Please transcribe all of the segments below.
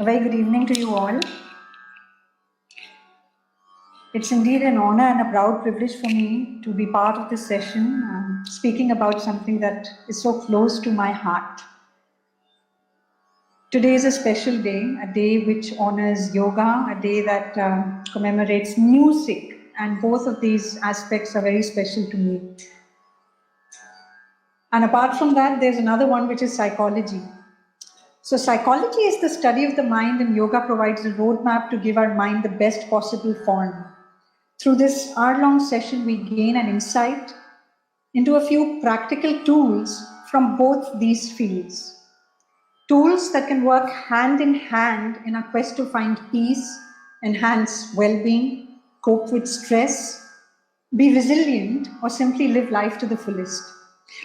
A very good evening to you all. It's indeed an honor and a proud privilege for me to be part of this session, speaking about something that is so close to my heart. Today is a special day, a day which honors yoga, a day that commemorates music, and both of these aspects are very special to me. And apart from that, there's another one which is psychology. So, psychology is the study of the mind, and yoga provides a roadmap to give our mind the best possible form. Through this hour-long session, we gain an insight into a few practical tools from both these fields. Tools that can work hand in hand in our quest to find peace, enhance well-being, cope with stress, be resilient, or simply live life to the fullest.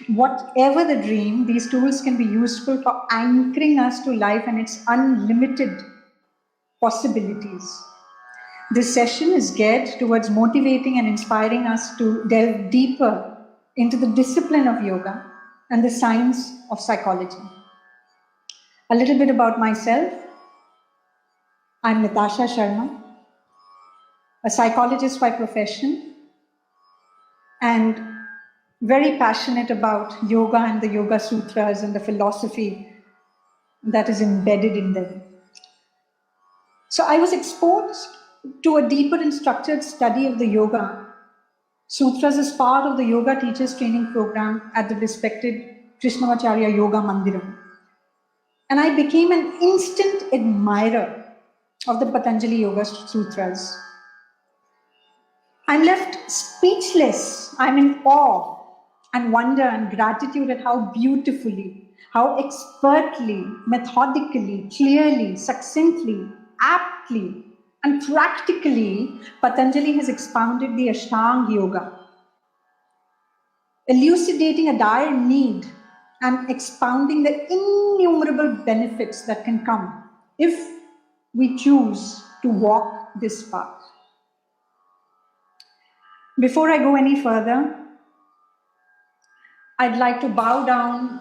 Whatever the dream, these tools can be useful for anchoring us to life and its unlimited possibilities. This session is geared towards motivating and inspiring us to delve deeper into the discipline of yoga and the science of psychology. A little bit about myself. I'm Natasha Sharma, a psychologist by profession, and very passionate about yoga and the Yoga Sutras and the philosophy that is embedded in them. So I was exposed to a deeper and structured study of the Yoga Sutras as part of the Yoga Teachers Training Program at the respected Krishnamacharya Yoga Mandiram. And I became an instant admirer of the Patanjali Yoga Sutras. I'm left speechless. I'm in awe and wonder and gratitude at how beautifully, how expertly, methodically, clearly, succinctly, aptly, and practically Patanjali has expounded the Ashtanga Yoga, elucidating a dire need and expounding the innumerable benefits that can come if we choose to walk this path. Before I go any further, I'd like to bow down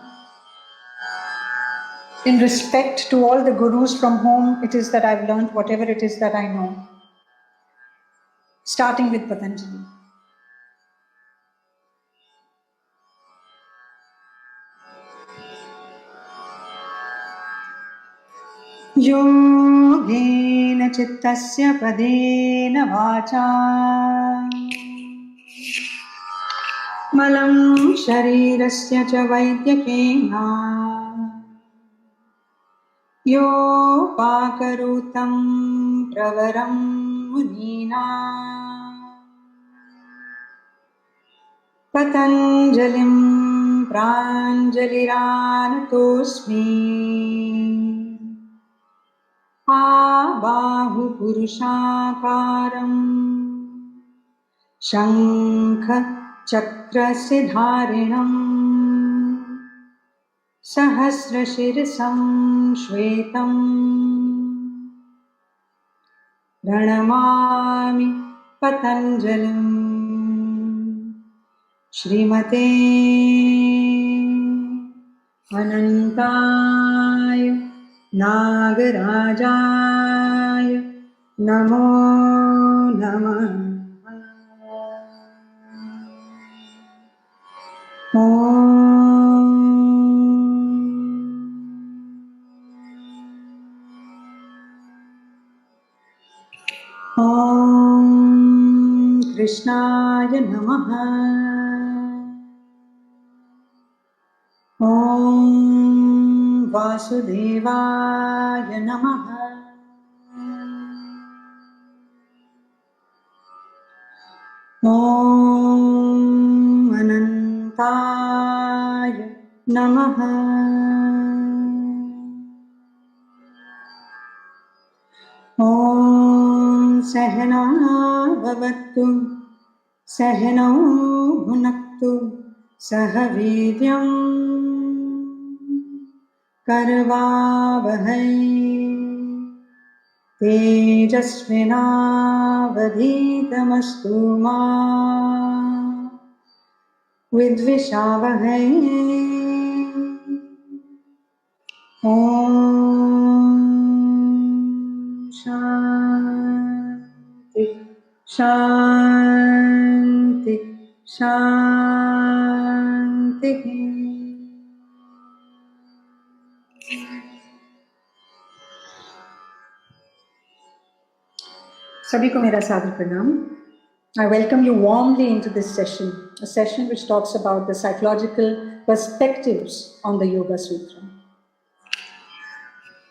in respect to all the gurus from whom it is that I've learned whatever it is that I know, starting with Patanjali. Yogena chittasya padena vacha malam sharirasya cha vaidyakena yopakarūtam pravaram munina patanjalim pranjaliranatosmi आबाहु पुरुषाकारं शंख चक्रस्य धारिणं सहस्रशिरसं श्वेतं प्रणमामि पतञ्जलिं श्रीमते अनन्ताय नागराजाय नमो नमः। ॐ कृष्णाय नमः। ॐ वासुदेवाय नमः। ॐ अनन्ताय नमः। ॐ सहना भवतु सहनौ भुनक्तु सह वीर्यं करवावहै तेजस्विनावधीतमस्तु मा विद्विषावहै। ॐ Shanti, Shanti. Sabhi ko mera sadhar pranam. I welcome you warmly into this session, a session which talks about the psychological perspectives on the Yoga Sutra.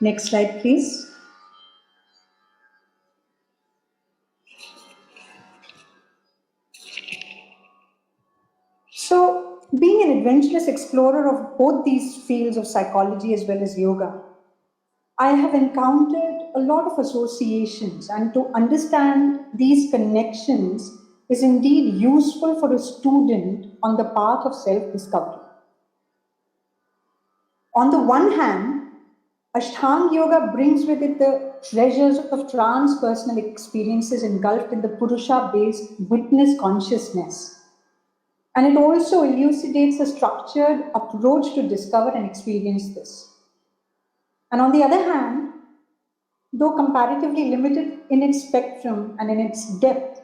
Next slide, please. So, being an adventurous explorer of both these fields of psychology as well as yoga, I have encountered a lot of associations, and to understand these connections is indeed useful for a student on the path of self-discovery. On the one hand, Ashtanga Yoga brings with it the treasures of transpersonal experiences engulfed in the Purusha-based witness consciousness. And it also elucidates a structured approach to discover and experience this. And on the other hand, though comparatively limited in its spectrum and in its depth,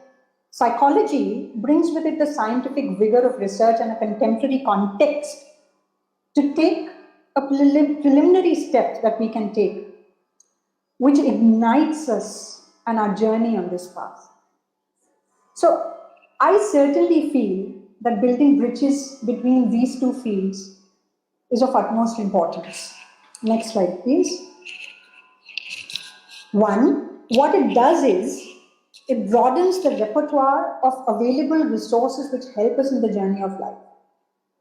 psychology brings with it the scientific vigor of research and a contemporary context to take a preliminary step that we can take, which ignites us and our journey on this path. So I certainly feel that building bridges between these two fields is of utmost importance. Next slide, please. One, what it does is, it broadens the repertoire of available resources which help us in the journey of life.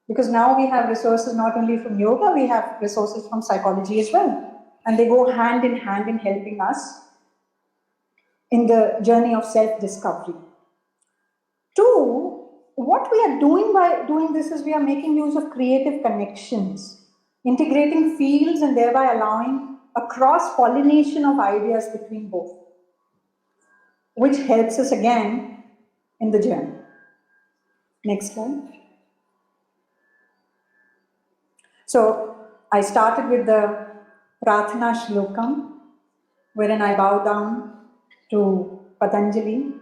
Because now we have resources not only from yoga, we have resources from psychology as well. And they go hand in helping us in the journey of self-discovery. Two, what we are doing by doing this is we are making use of creative connections, integrating fields and thereby allowing a cross-pollination of ideas between both, which helps us again in the journey. Next slide. So I started with the Prarthana Shlokam, wherein I bow down to Patanjali.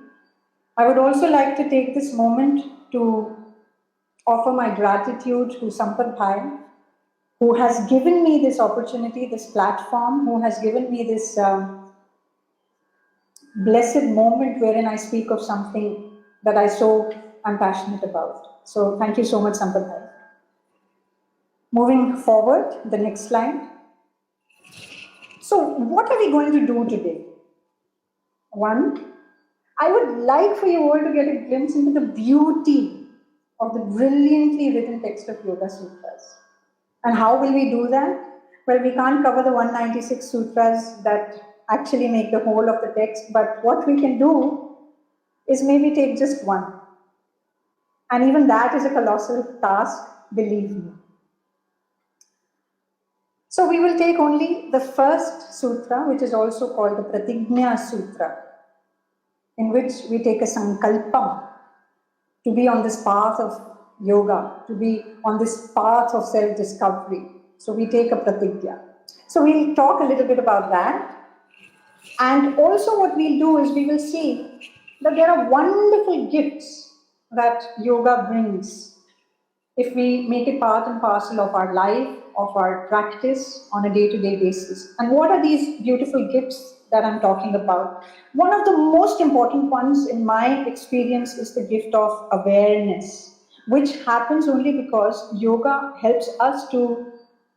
I would also like to take this moment to offer my gratitude to Sampath Bhai, who has given me this opportunity, this platform, who has given me this blessed moment wherein I speak of something that I'm passionate about. So thank you so much, Sampath Bhai. Moving forward, the next slide. So what are we going to do today? One, I would like for you all to get a glimpse into the beauty of the brilliantly written text of Yoga Sutras. And how will we do that? Well, we can't cover the 196 sutras that actually make the whole of the text, but what we can do is maybe take just one. And even that is a colossal task, believe me. So we will take only the first sutra, which is also called the Pratignya Sutra, in which we take a sankalpam to be on this path of yoga, to be on this path of self-discovery. So we take a pratigya. So we'll talk a little bit about that. And also what we'll do is we will see that there are wonderful gifts that yoga brings if we make it part and parcel of our life, of our practice on a day-to-day basis. And what are these beautiful gifts that I'm talking about? One of the most important ones in my experience is the gift of awareness, which happens only because yoga helps us to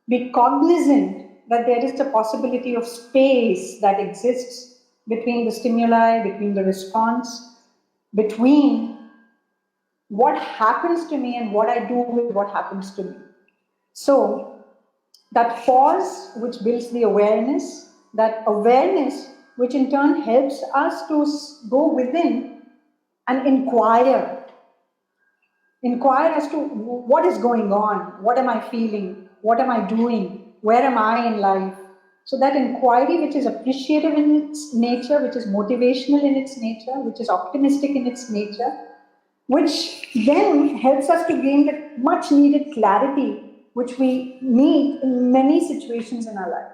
be cognizant that there is the possibility of space that exists between the stimuli, between the response, between what happens to me and what I do with what happens to me. So that pause which builds the awareness, that awareness which in turn helps us to go within and inquire as to what is going on, what am I feeling, what am I doing, where am I in life. So that inquiry, which is appreciative in its nature, which is motivational in its nature, which is optimistic in its nature, which then helps us to gain the much needed clarity which we need in many situations in our life.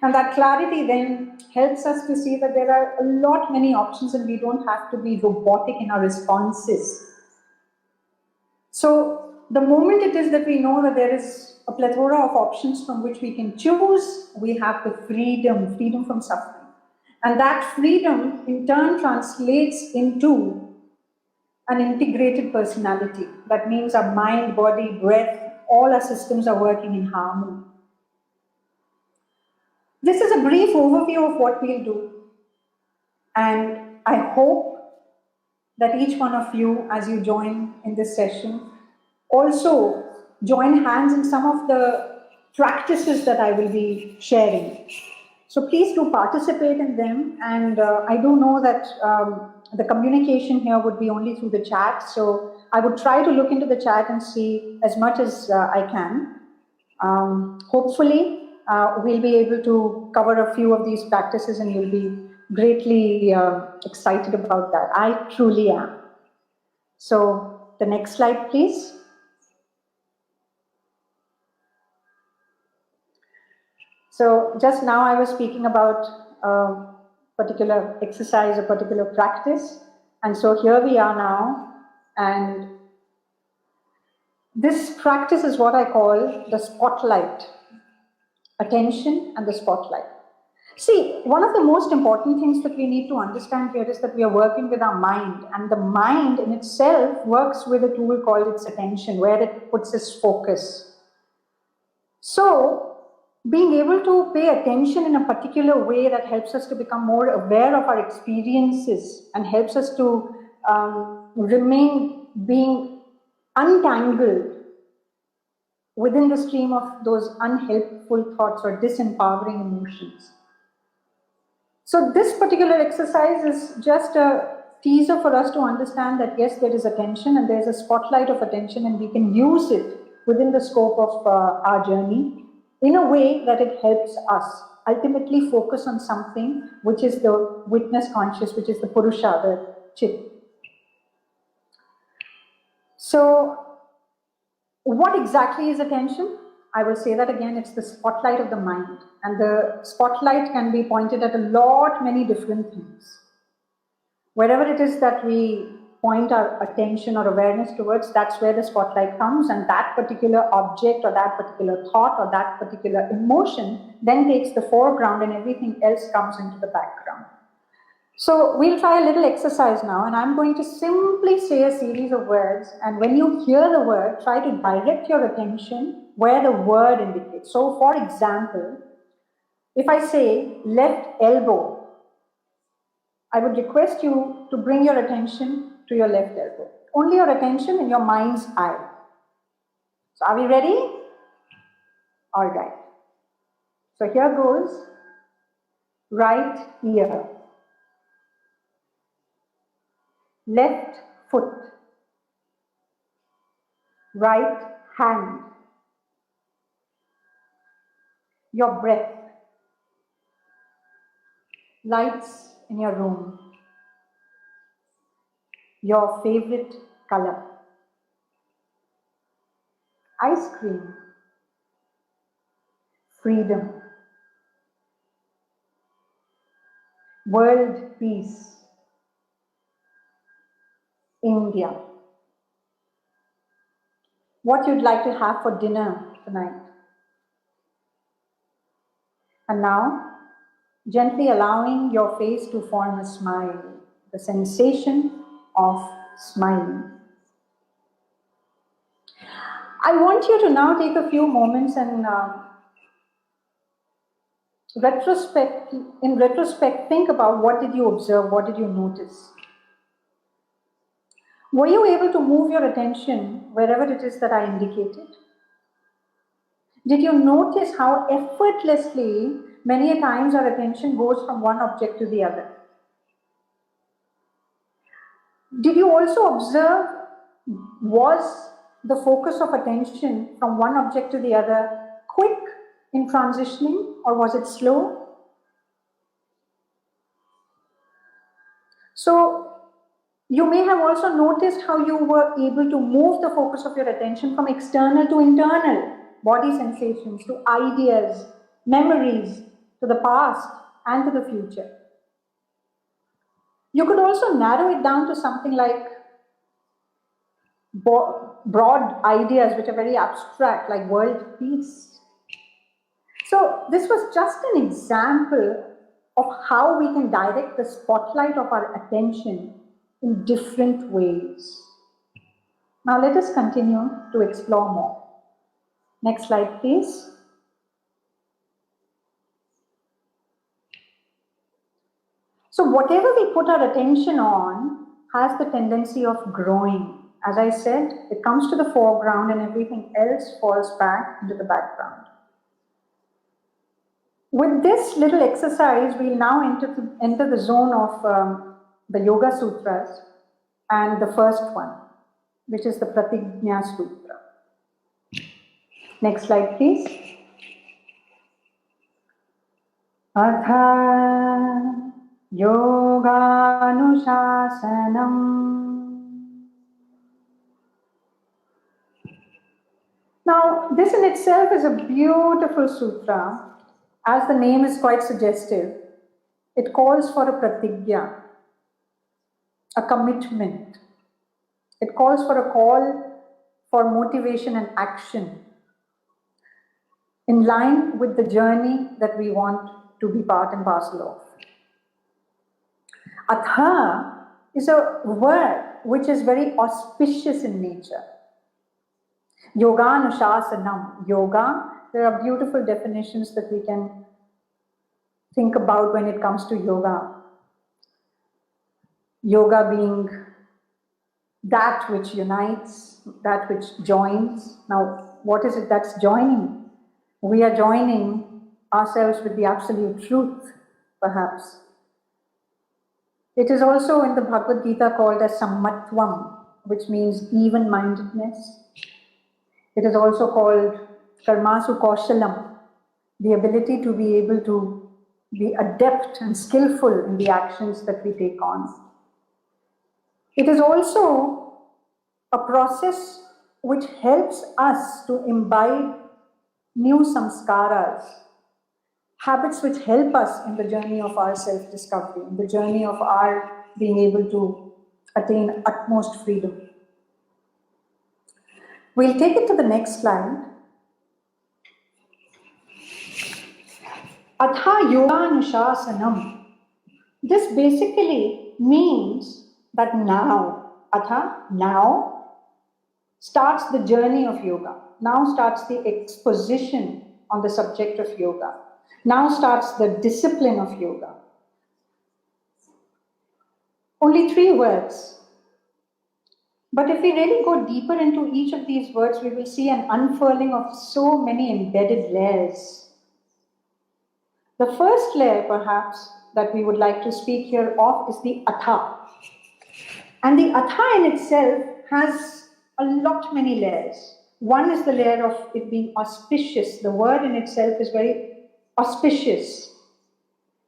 And that clarity then helps us to see that there are a lot many options and we don't have to be robotic in our responses. So the moment it is that we know that there is a plethora of options from which we can choose, we have the freedom from suffering. And that freedom in turn translates into an integrated personality. That means our mind, body, breath, all our systems are working in harmony. This is a brief overview of what we'll do. And I hope that each one of you, as you join in this session, also join hands in some of the practices that I will be sharing. So please do participate in them. And I do know that the communication here would be only through the chat. So I would try to look into the chat and see as much as I can. Hopefully, we'll be able to cover a few of these practices and you'll be greatly excited about that. I truly am. So the next slide, please. So just now I was speaking about a particular exercise, a particular practice. And so here we are now. And this practice is what I call the spotlight. Attention and the spotlight. See, one of the most important things that we need to understand here is that we are working with our mind, and the mind in itself works with a tool called its attention, where it puts its focus. So, being able to pay attention in a particular way that helps us to become more aware of our experiences and helps us to remain being untangled within the stream of those unhelpful thoughts or disempowering emotions. So this particular exercise is just a teaser for us to understand that yes, there is attention and there's a spotlight of attention and we can use it within the scope of our journey in a way that it helps us ultimately focus on something which is the witness conscious, which is the Purusha, the Chit. So what exactly is attention? I will say that again, it's the spotlight of the mind. And the spotlight can be pointed at a lot, many different things. Wherever it is that we point our attention or awareness towards, that's where the spotlight comes, and that particular object or that particular thought or that particular emotion then takes the foreground and everything else comes into the background. So we'll try a little exercise now, and I'm going to simply say a series of words, and when you hear the word, try to direct your attention where the word indicates. So for example, if I say left elbow, I would request you to bring your attention to your left elbow. Only your attention in your mind's eye. So are we ready? All right. So here goes right ear, left foot, right hand, your breath, lights in your room, your favorite color, ice cream, freedom, world peace, India, what you'd like to have for dinner tonight. And now, gently allowing your face to form a smile, the sensation of smiling. I want you to now take a few moments and in retrospect, think about what did you observe, what did you notice? Were you able to move your attention wherever it is that I indicated? Did you notice how effortlessly many a times our attention goes from one object to the other? Did you also observe, was the focus of attention from one object to the other quick in transitioning, or was it slow? So you may have also noticed how you were able to move the focus of your attention from external to internal, body sensations, to ideas, memories, to the past, and to the future. You could also narrow it down to something like broad ideas which are very abstract, like world peace. So this was just an example of how we can direct the spotlight of our attention in different ways. Now let us continue to explore more. Next slide, please. So whatever we put our attention on has the tendency of growing. As I said, it comes to the foreground and everything else falls back into the background. With this little exercise, we'll now enter the zone of the Yoga Sutras and the first one, which is the Pratignya Sutra. Next slide, please. Atha Yoganusasanam. Now, this in itself is a beautiful sutra. As the name is quite suggestive, it calls for a pratigya, a commitment. It calls for a call for motivation and action in line with the journey that we want to be part and parcel of. Atha is a word which is very auspicious in nature. Yoganusasanam. Yoga, there are beautiful definitions that we can think about when it comes to yoga. Yoga being that which unites, that which joins. Now, what is it that's joining? We are joining ourselves with the absolute truth, perhaps. It is also in the Bhagavad Gita called as sammatvam, which means even-mindedness. It is also called karmasu kaushalam, the ability to be able to be adept and skillful in the actions that we take on. It is also a process which helps us to imbibe new samskaras, habits which help us in the journey of our self-discovery, in the journey of our being able to attain utmost freedom. We'll take it to the next slide. Atha Yoganusasanam. This basically means that now, Atha, now starts the journey of yoga. Now starts the exposition on the subject of yoga. Now starts the discipline of yoga. Only 3 words. But if we really go deeper into each of these words, we will see an unfurling of so many embedded layers. The first layer, perhaps, that we would like to speak here of is the Atha. And the Atha in itself has a lot many layers. One is the layer of it being auspicious. The word in itself is very auspicious.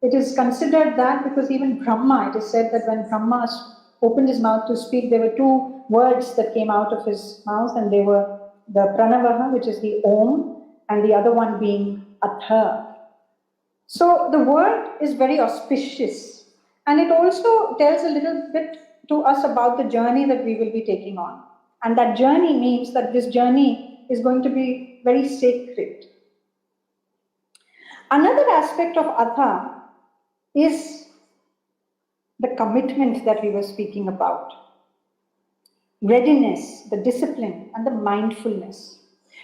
It is considered that because even Brahma, it is said that when Brahma opened his mouth to speak, there were 2 words that came out of his mouth, and they were the Pranavaha, which is the Om, and the other one being Atha. So the word is very auspicious, and it also tells a little bit to us about the journey that we will be taking on. And that journey means that this journey is going to be very sacred. Another aspect of Atha is the commitment that we were speaking about. Readiness, the discipline, and the mindfulness.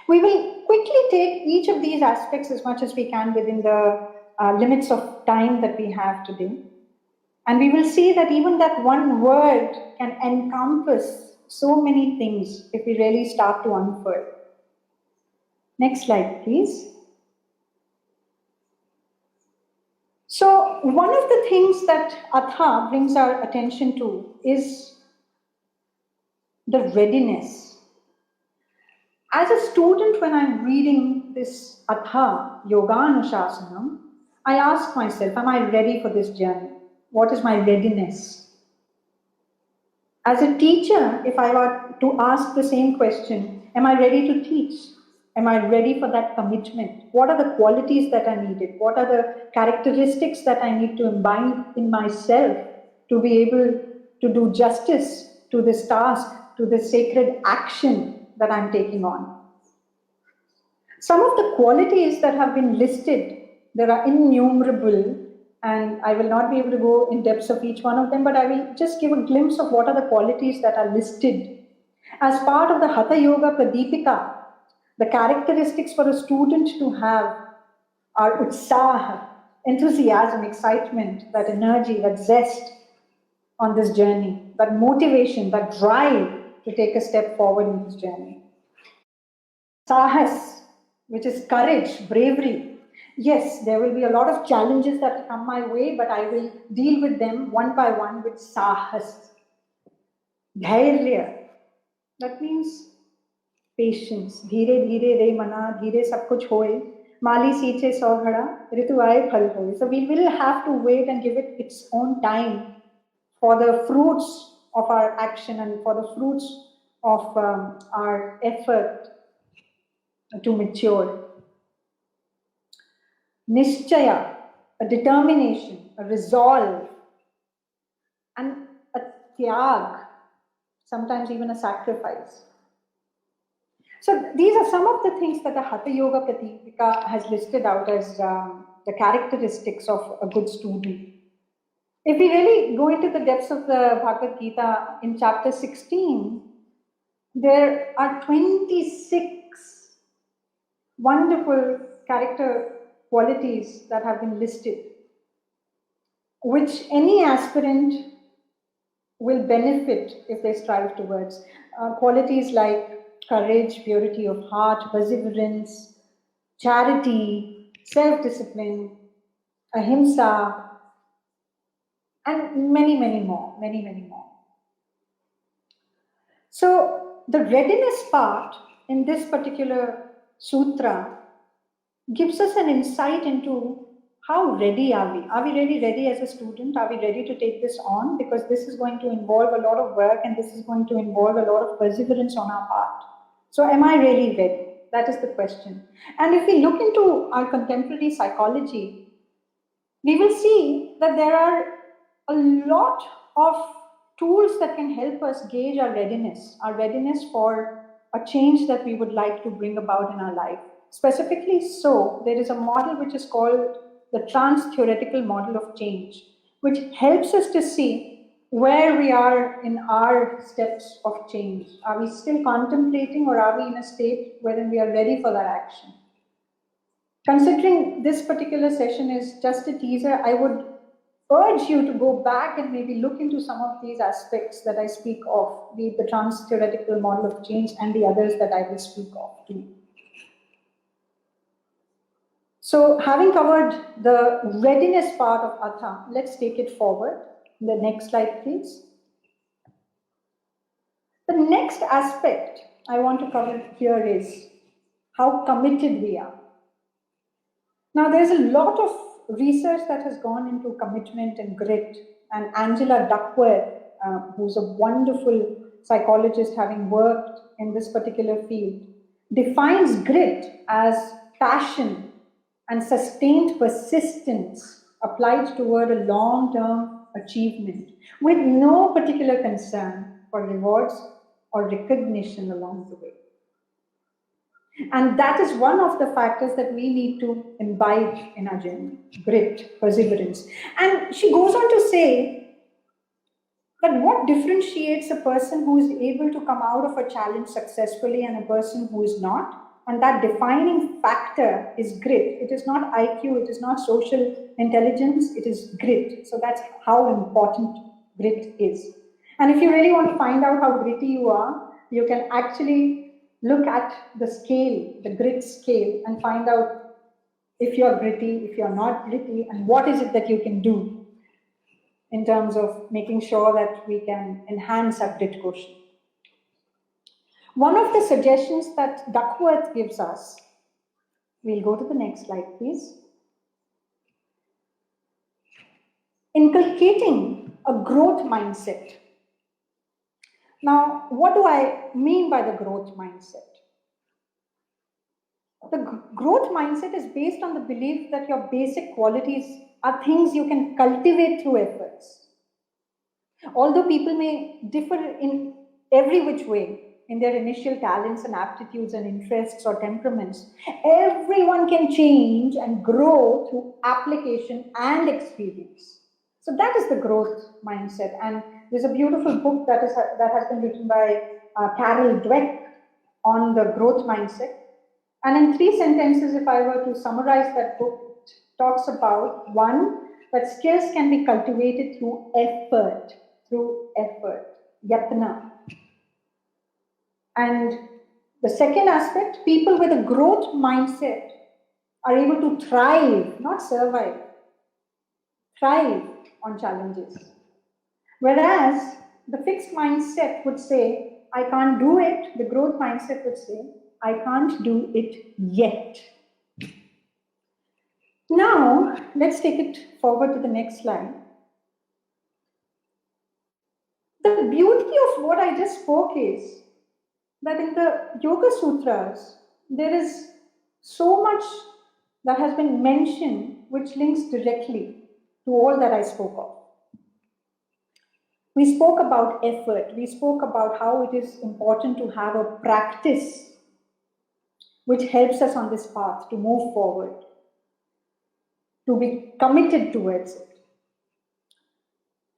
We will quickly take each of these aspects as much as we can within the limits of time that we have today. And we will see that even that one word can encompass so many things if we really start to unfurl. Next slide, please. So one of the things that Atha brings our attention to is the readiness. As a student, when I'm reading this Atha Yoganusasanam, I ask myself, am I ready for this journey? What is my readiness? As a teacher, if I were to ask the same question, am I ready to teach? Am I ready for that commitment? What are the qualities that are needed? What are the characteristics that I need to imbibe in myself to be able to do justice to this task, to this sacred action that I'm taking on? Some of the qualities that have been listed, there are innumerable, and I will not be able to go in depths of each one of them, but I will just give a glimpse of what are the qualities that are listed. As part of the Hatha Yoga Pradipika, the characteristics for a student to have are utsaha, enthusiasm, excitement, that energy, that zest on this journey, that motivation, that drive to take a step forward in this journey. Sahas, which is courage, bravery. Yes, there will be a lot of challenges that come my way, but I will deal with them one by one with sahas. Dhairya, that means patience. धीरे धीरे रे मना, धीरे सब कुछ होए. Mali सींचे सौ घड़ा, ऋतु आए फल होए. So we will have to wait and give it its own time for the fruits of our action and for the fruits of our effort to mature. Nishchaya, a determination, a resolve, and a tyag, sometimes even a sacrifice. So these are some of the things that the Hatha Yoga Pradipika has listed out as the characteristics of a good student. If we really go into the depths of the Bhagavad Gita in chapter 16, there are 26 wonderful character qualities that have been listed, which any aspirant will benefit if they strive towards. Qualities like courage, purity of heart, perseverance, charity, self-discipline, ahimsa, and many, many more, many, many more. So the readiness part in this particular sutra gives us an insight into how ready are we? Are we really ready as a student? Are we ready to take this on? Because this is going to involve a lot of work and this is going to involve a lot of perseverance on our part. So am I really ready? That is the question. And if we look into our contemporary psychology, we will see that there are a lot of tools that can help us gauge our readiness for a change that we would like to bring about in our life. Specifically so, there is a model which is called the trans-theoretical model of change, which helps us to see where we are in our steps of change. Are we still contemplating, or are we in a state wherein we are ready for that action? Considering this particular session is just a teaser, I would urge you to go back and maybe look into some of these aspects that I speak of, be it the trans-theoretical model of change and the others that I will speak of too. So having covered the readiness part of Atha, let's take it forward. The next slide, please. The next aspect I want to cover here is how committed we are. Now, there's a lot of research that has gone into commitment and grit, and Angela Duckworth, who's a wonderful psychologist having worked in this particular field, defines grit as passion and sustained persistence applied toward a long-term achievement with no particular concern for rewards or recognition along the way. And that is one of the factors that we need to imbibe in our journey: grit, perseverance. And she goes on to say that what differentiates a person who is able to come out of a challenge successfully and a person who is not, and that defining factor is grit. It is not IQ, it is not social intelligence, it is grit. So that's how important grit is. And if you really want to find out how gritty you are, you can actually look at the scale, the grit scale, and find out if you're gritty, if you're not gritty, and what is it that you can do in terms of making sure that we can enhance our grit quotient. One of the suggestions that Duckworth gives us, we'll go to the next slide, please. Inculcating a growth mindset. Now, what do I mean by the growth mindset? the growth mindset is based on the belief that your basic qualities are things you can cultivate through efforts. Although people may differ in every which way in their initial talents and aptitudes and interests or temperaments, everyone can change and grow through application and experience. So that is the growth mindset. And there's a beautiful book that has been written by Carol Dweck on the growth mindset. And in 3 sentences, if I were to summarize that book, it talks about one, that skills can be cultivated through effort, yatna. And the second aspect, people with a growth mindset are able to thrive, not survive, thrive on challenges. Whereas the fixed mindset would say, I can't do it. The growth mindset would say, I can't do it yet. Now, let's take it forward to the next slide. The beauty of what I just spoke is that in the Yoga Sutras, there is so much that has been mentioned which links directly to all that I spoke of. We spoke about effort. We spoke about how it is important to have a practice which helps us on this path to move forward, to be committed towards it.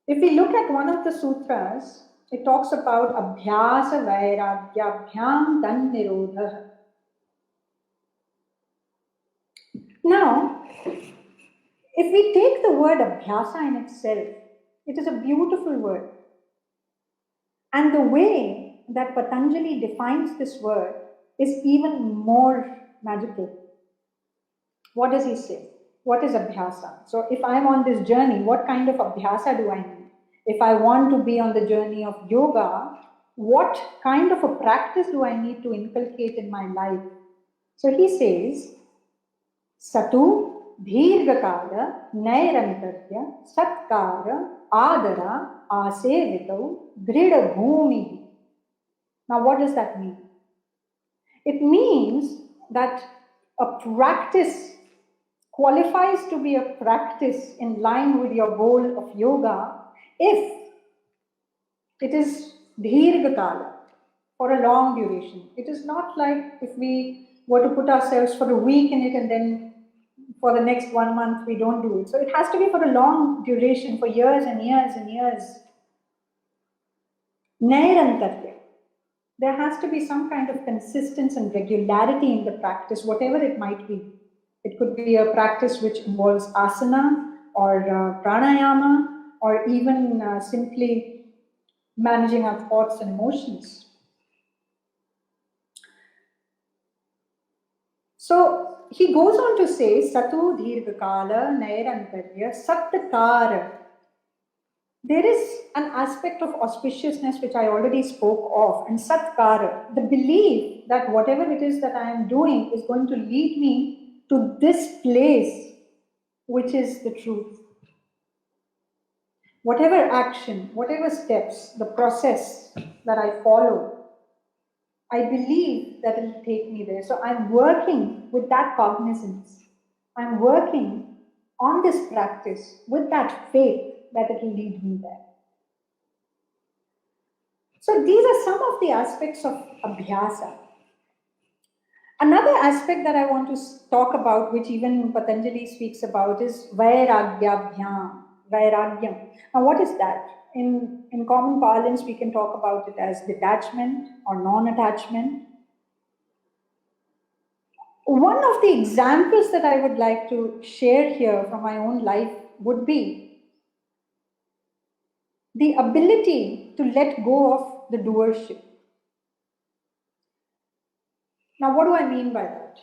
If we look at one of the sutras, it talks about abhyasa vairagyabhyam tan nirodha. Now, if we take the word abhyasa in itself, it is a beautiful word. And the way that Patanjali defines this word is even more magical. What does he say? What is abhyasa? So if I'm on this journey, what kind of abhyasa do I need? If I want to be on the journey of yoga, what kind of a practice do I need to inculcate in my life? So he says, Satu Dheerghakala Nairantarya Satkara Adara Asevitau Drida Bhumi. Now what does that mean? It means that a practice qualifies to be a practice in line with your goal of yoga if it is dheerghakala, for a long duration. It is not like if we were to put ourselves for a week in it and then for the next 1 month we don't do it. So it has to be for a long duration, for years and years and years. Nairantarya. There has to be some kind of consistency and regularity in the practice, whatever it might be. It could be a practice which involves asana or pranayama or even simply managing our thoughts and emotions. So he goes on to say, Satu Dheerghakala Nairantarya Sattakara. There is an aspect of auspiciousness which I already spoke of, and Satkara, the belief that whatever it is that I am doing is going to lead me to this place, which is the truth. Whatever action, whatever steps, the process that I follow, I believe that it will take me there. So I'm working with that cognizance. I'm working on this practice with that faith that it will lead me there. So these are some of the aspects of abhyasa. Another aspect that I want to talk about, which even Patanjali speaks about, is vairagyabhyam, vairagyam. Now what is that? In common parlance, we can talk about it as detachment or non-attachment. One of the examples that I would like to share here from my own life would be the ability to let go of the doership. Now, what do I mean by that?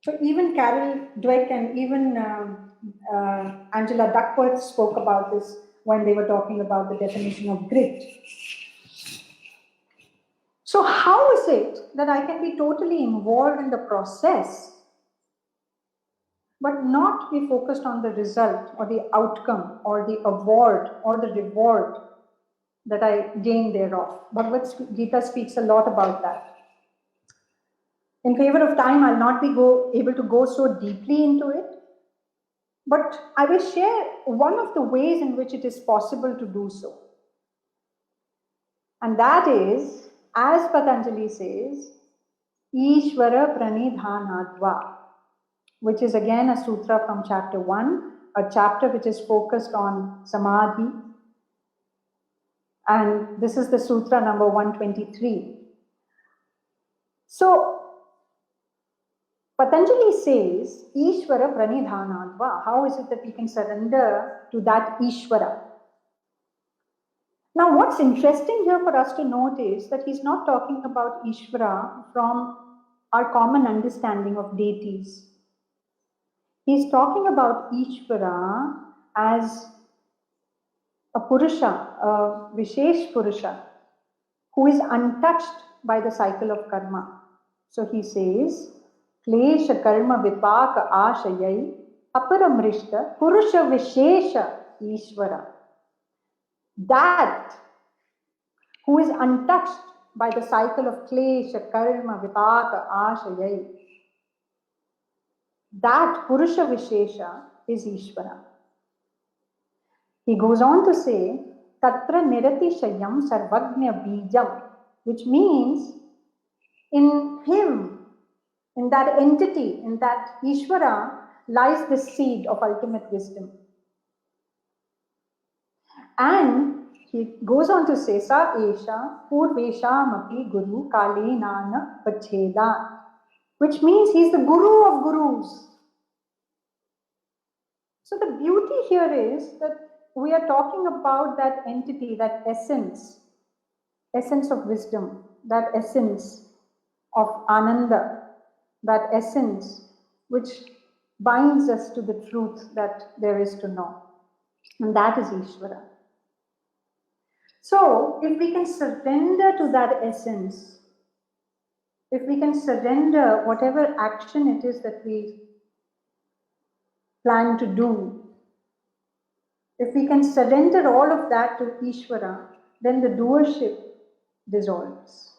So even Carol Dweck and even Angela Duckworth spoke about this when they were talking about the definition of grit. So how is it that I can be totally involved in the process but not be focused on the result or the outcome or the award or the reward that I gain thereof? Bhagavad Gita speaks a lot about that. In favor of time, I'll not be able to go so deeply into it, but I will share one of the ways in which it is possible to do so. And that is, as Patanjali says, Ishvara Pranidhanadva, which is again a sutra from chapter 1, a chapter which is focused on samadhi. And this is the sutra number 123. So, Patanjali says, Ishvara Pranidhanadva. How is it that we can surrender to that Ishvara? Now, what's interesting here for us to note is that he's not talking about Ishvara from our common understanding of deities. He's talking about Ishvara as a Purusha, a Vishesh Purusha, who is untouched by the cycle of karma. So he says, Klesha karma vipaka ashayai aparamrishta Purusha Vishesha Ishvara. That who is untouched by the cycle of klesha, karma, vipaka, ashayai, that Purusha Vishesha is Ishvara. He goes on to say, Tatra Niratishayam Sarvagnya Bijam, which means in him, in that entity, in that Ishvara, lies the seed of ultimate wisdom. And he goes on to say, Sa Esha Purveshamapi Guru Kalenana Pacheda, which means he's the Guru of Gurus. So the beauty here is that we are talking about that entity, that essence of wisdom, that essence of Ananda, that essence which binds us to the truth that there is to know. And that is Ishvara. So, if we can surrender to that essence, if we can surrender whatever action it is that we plan to do, if we can surrender all of that to Ishvara, then the doership dissolves.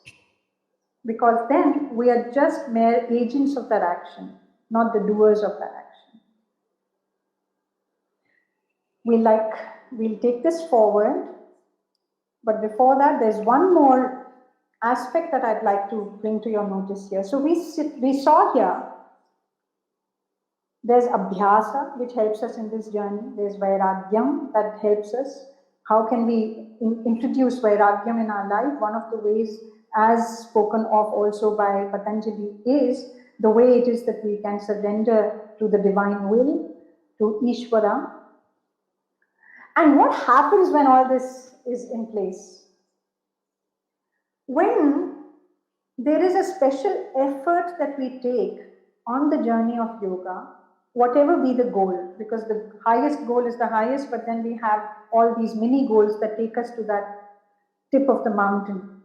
Because then we are just mere agents of that action, not the doers of that action. We'll take this forward. But before that, there's one more aspect that I'd like to bring to your notice here. So we saw here, there's Abhyasa, which helps us in this journey. There's Vairagyam, that helps us. How can we introduce Vairagyam in our life? One of the ways, as spoken of also by Patanjali, is the way it is that we can surrender to the divine will, to Ishvara. And what happens when all this is in place? When there is a special effort that we take on the journey of yoga, whatever be the goal, because the highest goal is the highest, but then we have all these mini goals that take us to that tip of the mountain.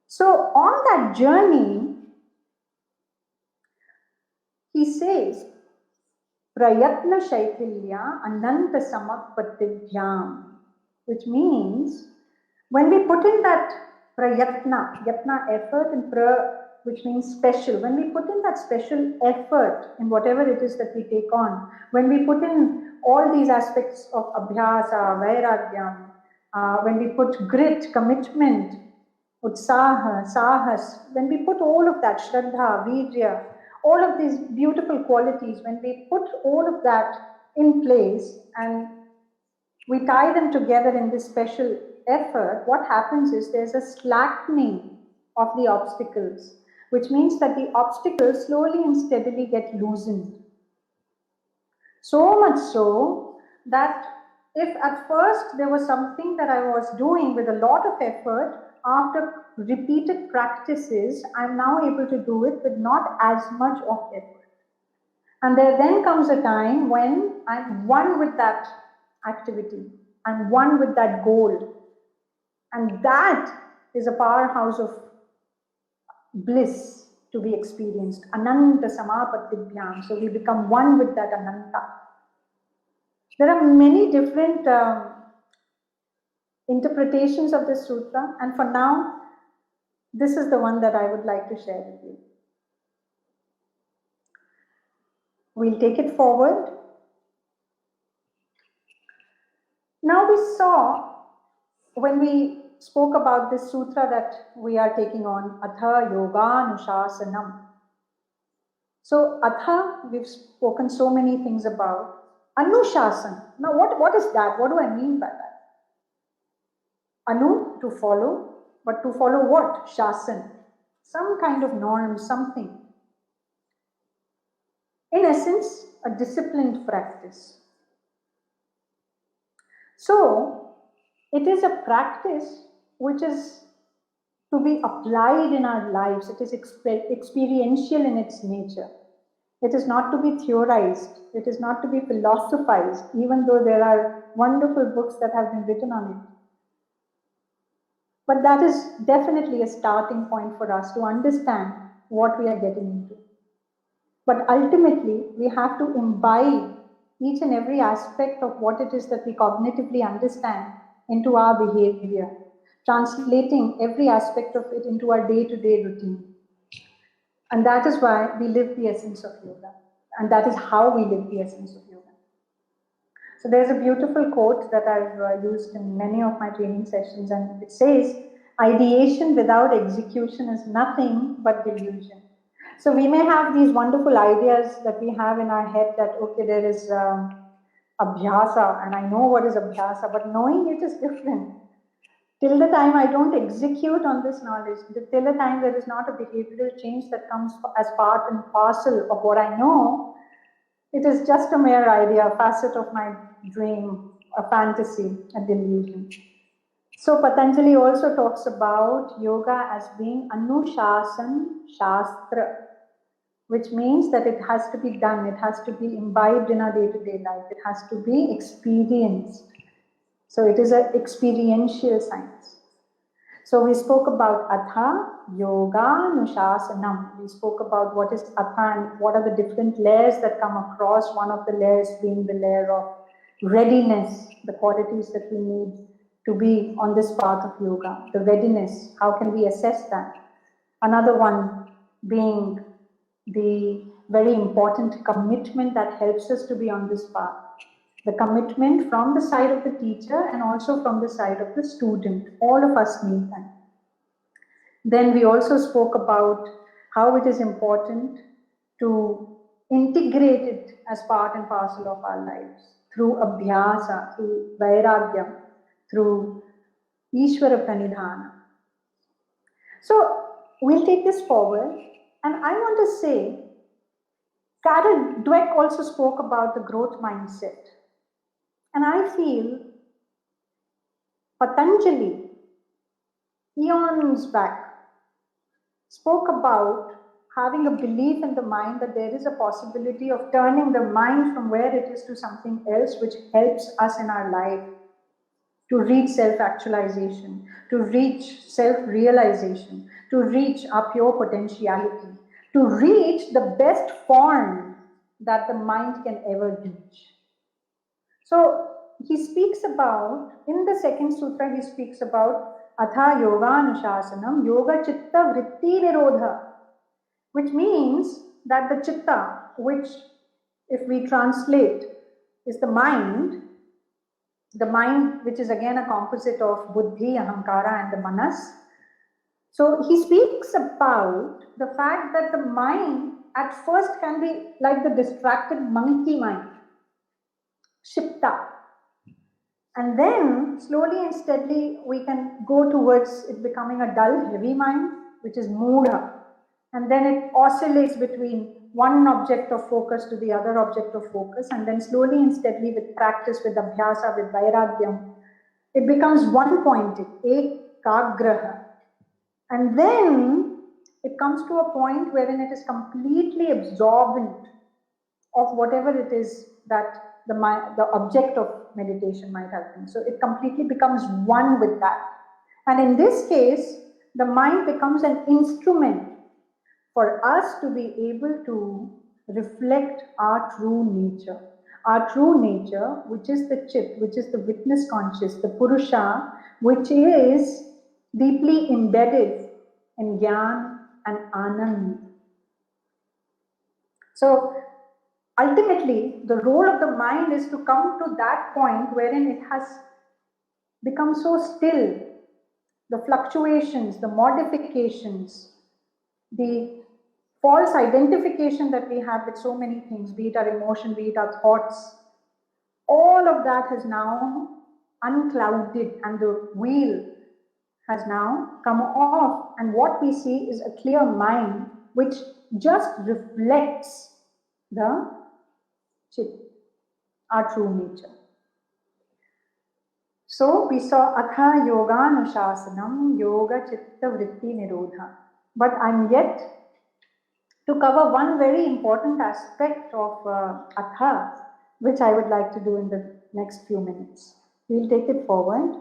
So on that journey, he says, Prayatna Shaikilya Ananta Samakpatibhyam, which means when we put in that prayatna, yatna, effort, and which means special, when we put in that special effort in whatever it is that we take on, when we put in all these aspects of abhyasa, vairagyam, when we put grit, commitment, utsaha, sahas, when we put all of that, shraddha, virya, all of these beautiful qualities, when we put all of that in place and we tie them together in this special effort, what happens is there's a slackening of the obstacles, which means that the obstacles slowly and steadily get loosened. So much so that if at first there was something that I was doing with a lot of effort, after repeated practices, I'm now able to do it with not as much of effort. And there then comes a time when I'm one with that activity, I'm one with that goal. And that is a powerhouse of bliss to be experienced. Ananta Samapatibhyam. So we become one with that Ananta. There are many different interpretations of this sutra, and for now, this is the one that I would like to share with you. We'll take it forward. Now we saw, when we spoke about this sutra that we are taking on, Atha Yoga Anushasanam. So Atha, we've spoken so many things about. Anushasan. Now what is that? What do I mean by that? Anu, to follow, but to follow what? Shasan. Some kind of norm, something. In essence, a disciplined practice. So, it is a practice which is to be applied in our lives. It is experiential in its nature. It is not to be theorized. It is not to be philosophized, even though there are wonderful books that have been written on it. But that is definitely a starting point for us to understand what we are getting into. But ultimately, we have to imbibe each and every aspect of what it is that we cognitively understand into our behavior, translating every aspect of it into our day-to-day routine. And that is why we live the essence of yoga. And that is how we live the essence of yoga. So there's a beautiful quote that I've used in many of my training sessions, and it says, ideation without execution is nothing but delusion. So we may have these wonderful ideas that we have in our head that, okay, there is abhyasa, and I know what is abhyasa, but knowing it is different. Till the time I don't execute on this knowledge, till the time there is not a behavioral change that comes as part and parcel of what I know, it is just a mere idea, a facet of my dream, a fantasy, a delusion. So Patanjali also talks about yoga as being Anushasan Shastra, which means that it has to be done, it has to be imbibed in our day-to-day life, it has to be experienced. So it is an experiential science. So we spoke about Atha, Yoga, Anushasanam. We spoke about what is Atha and what are the different layers that come across, one of the layers being the layer of readiness, the qualities that we need to be on this path of yoga, the readiness, how can we assess that? Another one being the very important commitment that helps us to be on this path. The commitment from the side of the teacher and also from the side of the student. All of us need that. Then we also spoke about how it is important to integrate it as part and parcel of our lives through abhyasa, through vairagyam, through Ishvara Pranidhana. So we'll take this forward, and I want to say, Carol Dweck also spoke about the growth mindset. And I feel Patanjali, eons back, spoke about having a belief in the mind that there is a possibility of turning the mind from where it is to something else which helps us in our life to reach self-actualization, to reach self-realization, to reach our pure potentiality, to reach the best form that the mind can ever reach. So he speaks about, in the second sutra, he speaks about Atha Yoga Anushasanam, Yoga Chitta Vritti Nirodha, which means that the chitta, which if we translate is the mind which is again a composite of buddhi, ahankara and the manas. So he speaks about the fact that the mind at first can be like the distracted monkey mind, Shipta. And then slowly and steadily we can go towards it becoming a dull, heavy mind, which is Mudha. And then it oscillates between one object of focus to the other object of focus. And then slowly and steadily with practice, with abhyasa, with vairagyam, it becomes one-pointed, ekagraha. And then it comes to a point wherein it is completely absorbent of whatever it is that the object of meditation might have been. So it completely becomes one with that. And in this case, the mind becomes an instrument for us to be able to reflect our true nature. Our true nature, which is the chit, which is the witness conscious, the purusha, which is deeply embedded in jnana and anand. So ultimately, the role of the mind is to come to that point wherein it has become so still. The fluctuations, the modifications, the false identification that we have with so many things, be it our emotion, be it our thoughts, all of that has now unclouded and the wheel has now come off. And what we see is a clear mind which just reflects the Chit, our true nature. So we saw Atha Yoga Nushasanam, Yoga Chitta Vritti Nirodha. But I'm yet to cover one very important aspect of Atha, which I would like to do in the next few minutes. We'll take it forward.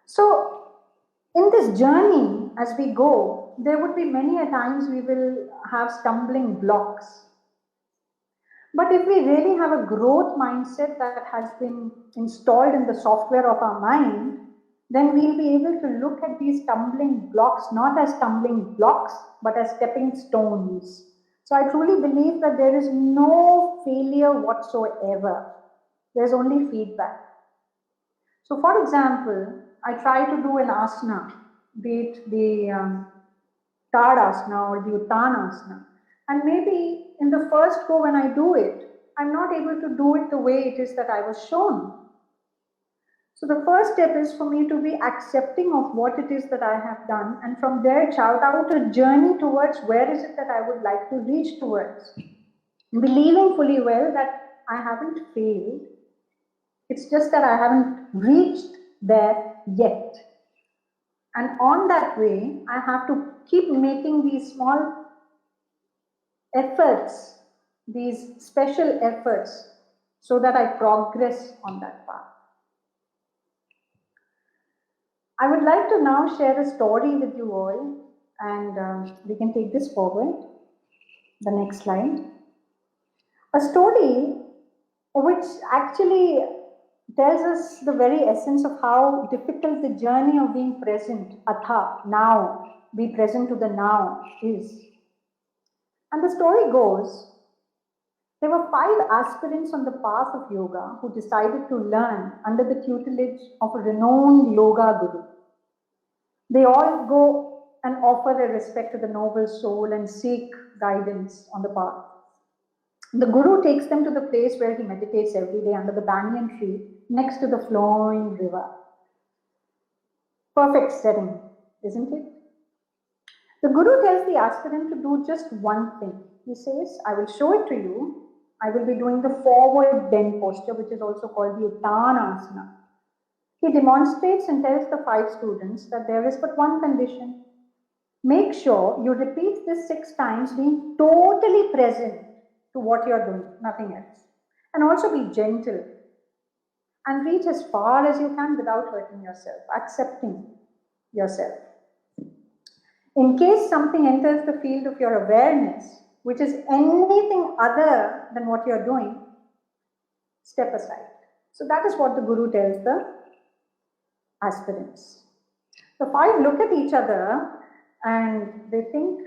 So, in this journey, as we go, there would be many a times we will have stumbling blocks. But if we really have a growth mindset that has been installed in the software of our mind, then we'll be able to look at these stumbling blocks not as stumbling blocks, but as stepping stones. So I truly believe that there is no failure whatsoever. There's only feedback. So for example, I try to do an asana, be it the Tadasana or the Uttanasana. And maybe in the first go when I do it, I'm not able to do it the way it is that I was shown. So the first step is for me to be accepting of what it is that I have done, and from there chart out a journey towards where is it that I would like to reach towards. Believing fully well that I haven't failed, it's just that I haven't reached there yet. And on that way, I have to keep making these small efforts, these special efforts, so that I progress on that path. I would like to now share a story with you all, and we can take this forward, the next slide. A story which actually tells us the very essence of how difficult the journey of being present, atha, now, be present to the now is. And the story goes, there were 5 aspirants on the path of yoga who decided to learn under the tutelage of a renowned yoga guru. They all go and offer their respect to the noble soul and seek guidance on the path. The guru takes them to the place where he meditates every day under the banyan tree next to the flowing river. Perfect setting, isn't it? The guru tells the aspirant to do just one thing. He says, I will show it to you. I will be doing the forward bend posture, which is also called the Uttanasana. He demonstrates and tells the 5 students that there is but one condition. Make sure you repeat this 6 times, being totally present to what you're doing, nothing else. And also be gentle and reach as far as you can without hurting yourself, accepting yourself. In case something enters the field of your awareness, which is anything other than what you're doing, step aside. So that is what the guru tells the aspirants. The 5 look at each other and they think,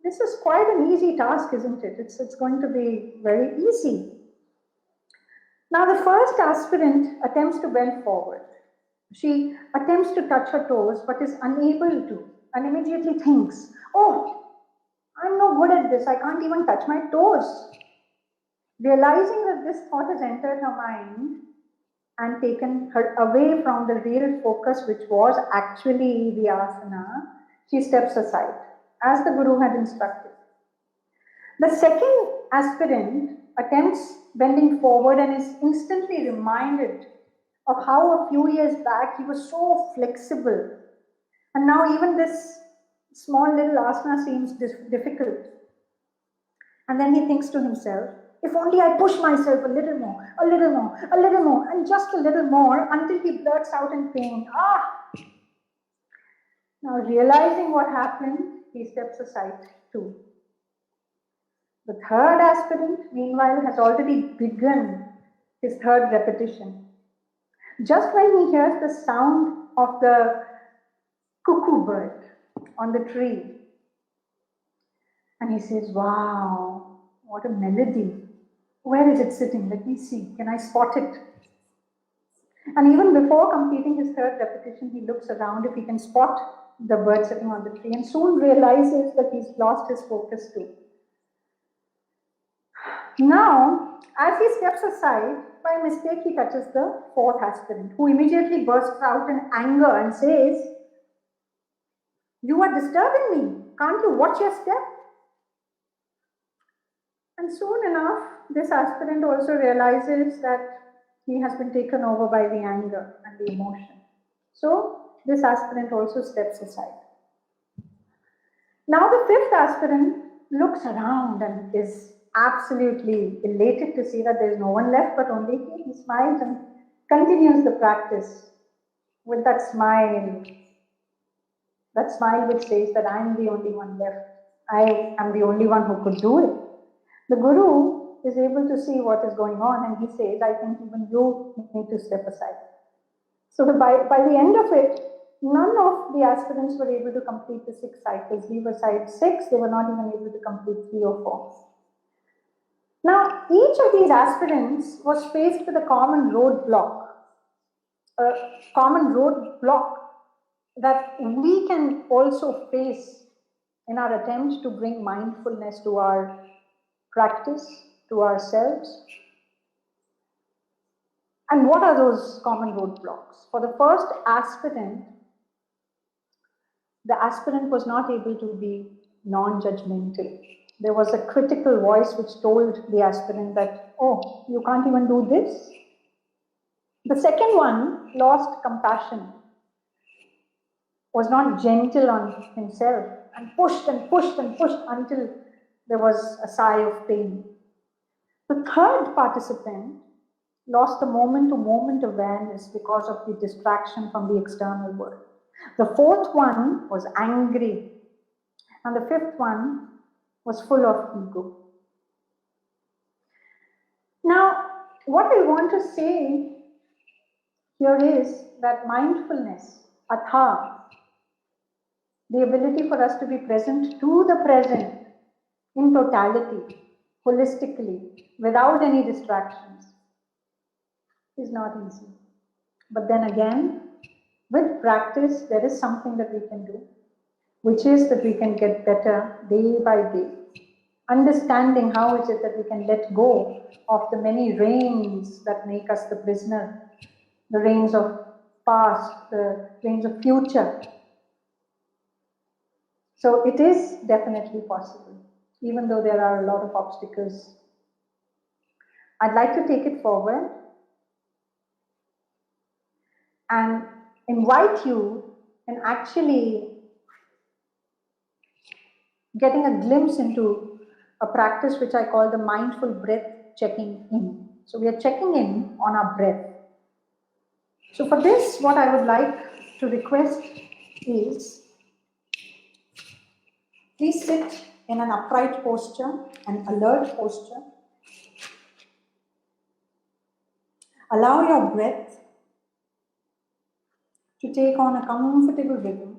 this is quite an easy task, isn't it? It's going to be very easy. Now the first aspirant attempts to bend forward. She attempts to touch her toes but is unable to, and immediately thinks, oh, I'm no good at this, I can't even touch my toes. Realizing that this thought has entered her mind and taken her away from the real focus, which was actually the asana, she steps aside, as the guru had instructed. The second aspirant attempts bending forward and is instantly reminded of how a few years back he was so flexible. And now even this small little asana seems difficult. And then he thinks to himself, if only I push myself a little more, a little more, a little more, and just a little more until he blurts out in pain. Now realizing what happened, he steps aside too. The third aspirant, meanwhile, has already begun his third repetition. Just when he hears the sound of the cuckoo bird on the tree, And he says, wow, what a melody. Where is it sitting? Let me see. Can I spot it? And even before completing his third repetition, he looks around if he can spot the bird sitting on the tree and soon realizes that he's lost his focus too. Now, as he steps aside, by mistake he touches the fourth aspirant, who immediately bursts out in anger and says, "You are disturbing me. Can't you watch your step?" And soon enough, this aspirant also realizes that he has been taken over by the anger and the emotion. So this aspirant also steps aside. Now the fifth aspirant looks around and is absolutely elated to see that there is no one left but only he. He smiles and continues the practice with that smile which says that I am the only one left. I am the only one who could do it. The Guru is able to see what is going on and he says, I think even you need to step aside. So by the end of it, none of the aspirants were able to complete the 6 cycles. Leave aside 6, they were not even able to complete 3 or 4. Now, each of these aspirants was faced with a common roadblock that we can also face in our attempt to bring mindfulness to our practice, to ourselves. And what are those common roadblocks? For the first aspirant, the aspirant was not able to be non-judgmental. There was a critical voice which told the aspirant that, oh, you can't even do this. The second one lost compassion, was not gentle on himself, and pushed and pushed and pushed until there was a sigh of pain. The third participant lost the moment-to-moment awareness because of the distraction from the external world. The fourth one was angry, and the fifth one was full of ego. Now, what I want to say here is that mindfulness, atha, the ability for us to be present to the present in totality, holistically, without any distractions, is not easy. But then again, with practice, there is something that we can do, which is that we can get better day by day. Understanding how is it that we can let go of the many reins that make us the prisoner, the reins of past, the reins of future. So it is definitely possible, even though there are a lot of obstacles. I'd like to take it forward and invite you in actually getting a glimpse into a practice which I call the mindful breath checking in. So we are checking in on our breath. So for this, what I would like to request is, please sit in an upright posture, an alert posture. Allow your breath to take on a comfortable rhythm.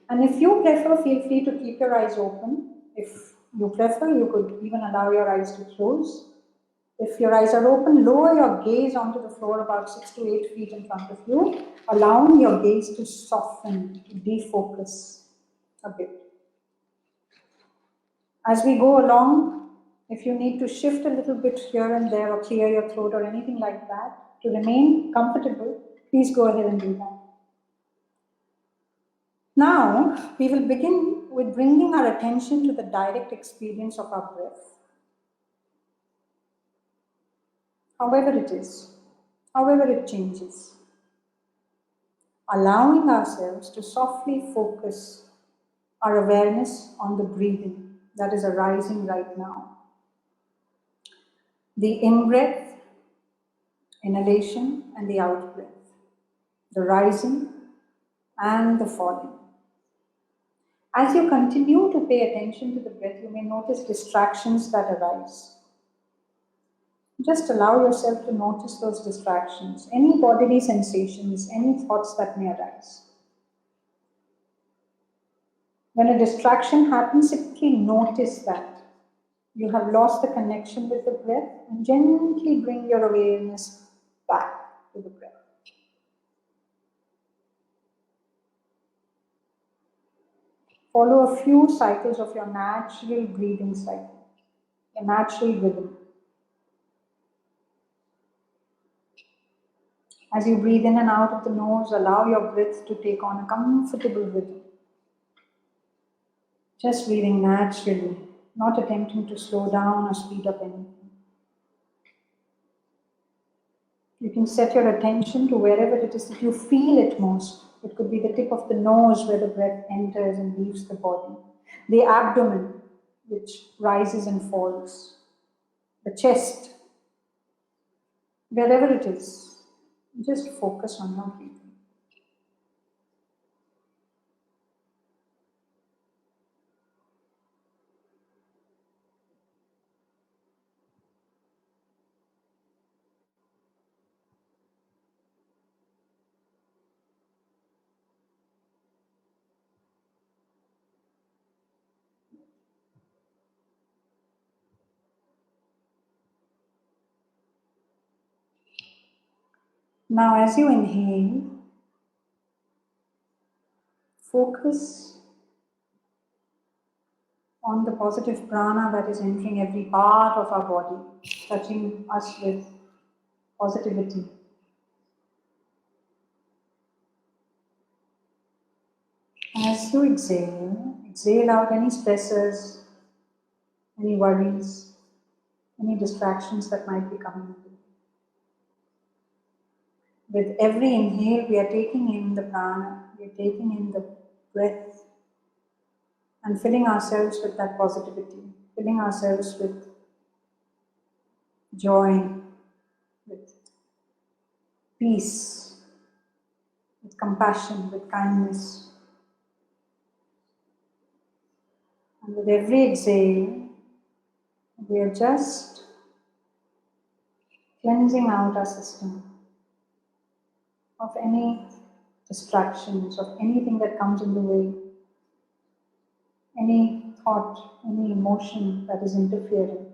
And if you prefer, feel free to keep your eyes open. If you prefer, you could even allow your eyes to close. If your eyes are open, lower your gaze onto the floor about 6 to 8 feet in front of you, allowing your gaze to soften, to defocus a bit. As we go along, if you need to shift a little bit here and there or clear your throat or anything like that, to remain comfortable, please go ahead and do that. Now, we will begin with bringing our attention to the direct experience of our breath. However it is, however it changes. Allowing ourselves to softly focus our awareness on the breathing that is arising right now. The in-breath, inhalation, and the out-breath. The rising and the falling. As you continue to pay attention to the breath, you may notice distractions that arise. Just allow yourself to notice those distractions, any bodily sensations, any thoughts that may arise. When a distraction happens, simply notice that you have lost the connection with the breath and gently bring your awareness back to the breath. Follow a few cycles of your natural breathing cycle, your natural rhythm. As you breathe in and out of the nose, allow your breath to take on a comfortable rhythm. Just breathing naturally, not attempting to slow down or speed up anything. You can set your attention to wherever it is that you feel it most. It could be the tip of the nose where the breath enters and leaves the body, the abdomen, which rises and falls, the chest, wherever it is. Just focus on your breathing. Now, as you inhale, focus on the positive prana that is entering every part of our body, touching us with positivity. As you exhale, exhale out any stresses, any worries, any distractions that might be coming. With every inhale, we are taking in the prana, we are taking in the breath, and filling ourselves with that positivity, filling ourselves with joy, with peace, with compassion, with kindness. And with every exhale, we are just cleansing out our system of any distractions, of anything that comes in the way, any thought, any emotion that is interfering.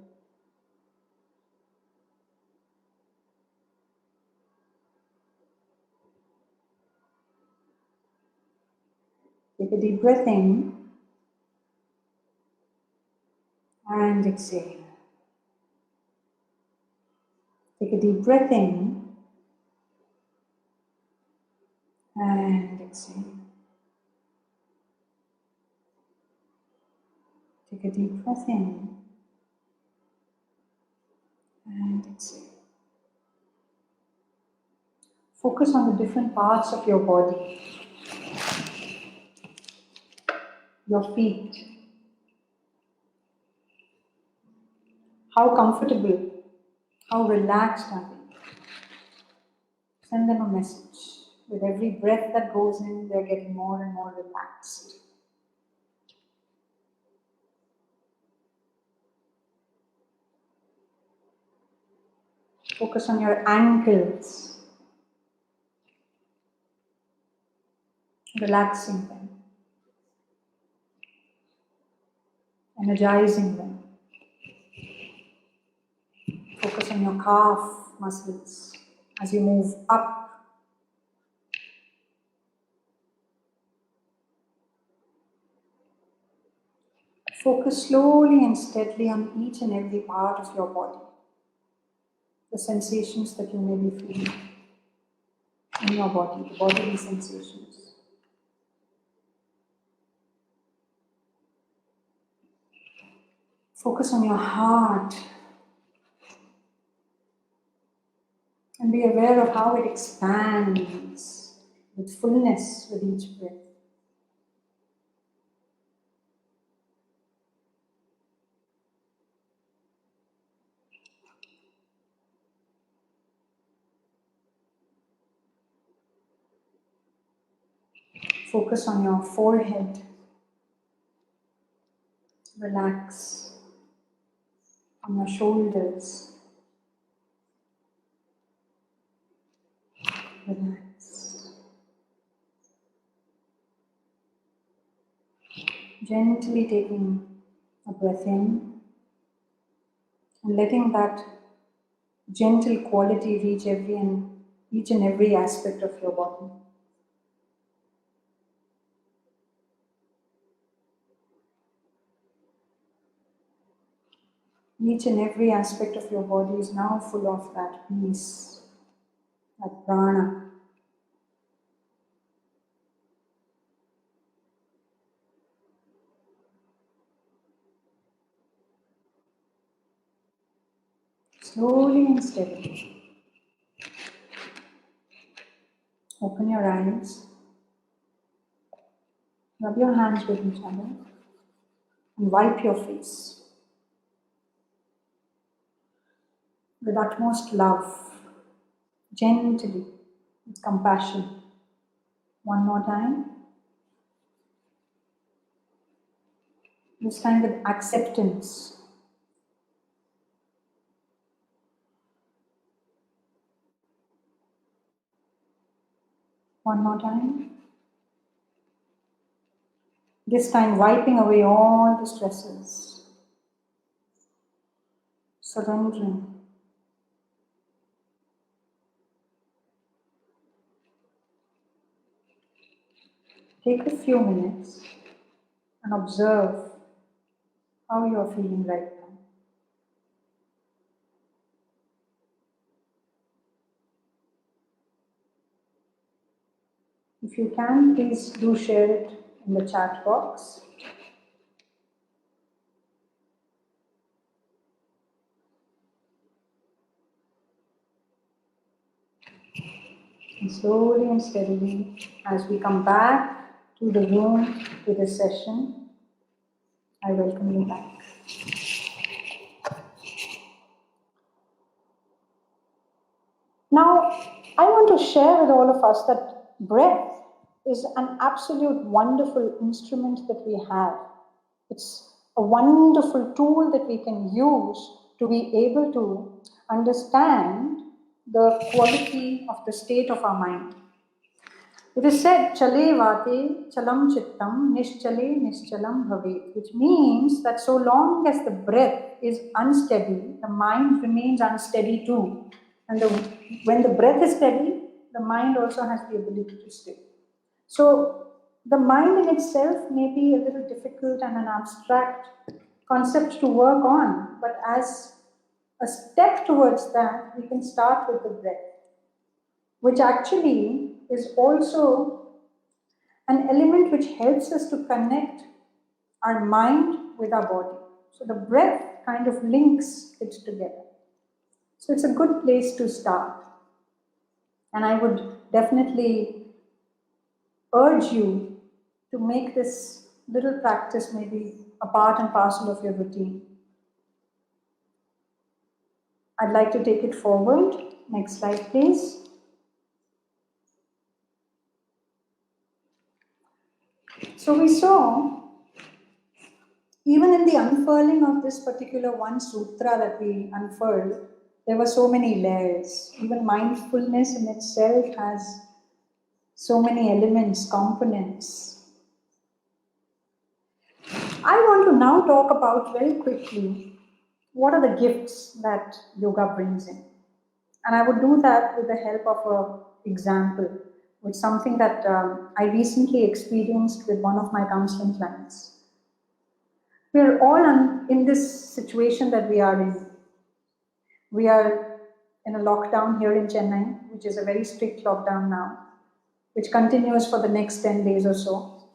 Take a deep breath in and exhale. Take a deep breath in and exhale. Take a deep breath in and exhale. Focus on the different parts of your body. Your feet. How comfortable, how relaxed are they? Send them a message. With every breath that goes in, they're getting more and more relaxed. Focus on your ankles. Relaxing them. Energizing them. Focus on your calf muscles as you move up. Focus slowly and steadily on each and every part of your body. The sensations that you may be feeling in your body, the bodily sensations. Focus on your heart and be aware of how it expands with fullness with each breath. Focus on your forehead. Relax on your shoulders. Relax. Gently taking a breath in and letting that gentle quality reach each and every aspect of your body. Each and every aspect of your body is now full of that peace, that prana. Slowly and steadily, open your eyes, rub your hands with each other, and wipe your face with utmost love, gently, with compassion. One more time. This time with acceptance. One more time. This time wiping away all the stresses. Surrendering. Take a few minutes and observe how you are feeling right now. If you can, please do share it in the chat box. And slowly and steadily, as we come back to the room, to this session, I welcome you back. Now, I want to share with all of us that breath is an absolute wonderful instrument that we have. It's a wonderful tool that we can use to be able to understand the quality of the state of our mind. It is said, chale vate chalam chittam nischale nischalam bhavet, which means that so long as the breath is unsteady, the mind remains unsteady too. And when the breath is steady, the mind also has the ability to stay. So the mind in itself may be a little difficult and an abstract concept to work on, but as a step towards that, we can start with the breath, which actually is also an element which helps us to connect our mind with our body. So the breath kind of links it together. So it's a good place to start. And I would definitely urge you to make this little practice maybe a part and parcel of your routine. I'd like to take it forward. Next slide, please. So we saw, even in the unfurling of this particular one sutra that we unfurled, there were so many layers. Even mindfulness in itself has so many elements, components. I want to now talk about very quickly what are the gifts that yoga brings in. And I would do that with the help of an example, with something that I recently experienced with one of my counseling clients. We're all in this situation that we are in. We are in a lockdown here in Chennai, which is a very strict lockdown now, which continues for the next 10 days or so.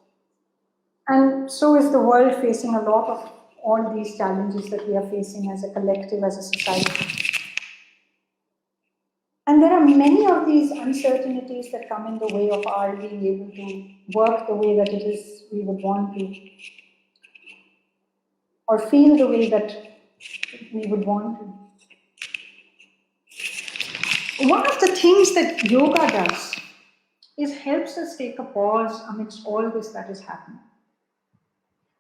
And so is the world facing a lot of all these challenges that we are facing as a collective, as a society. And there are many of these uncertainties that come in the way of our being able to work the way that it is we would want to, or feel the way that we would want to. One of the things that yoga does is helps us take a pause amidst all this that is happening.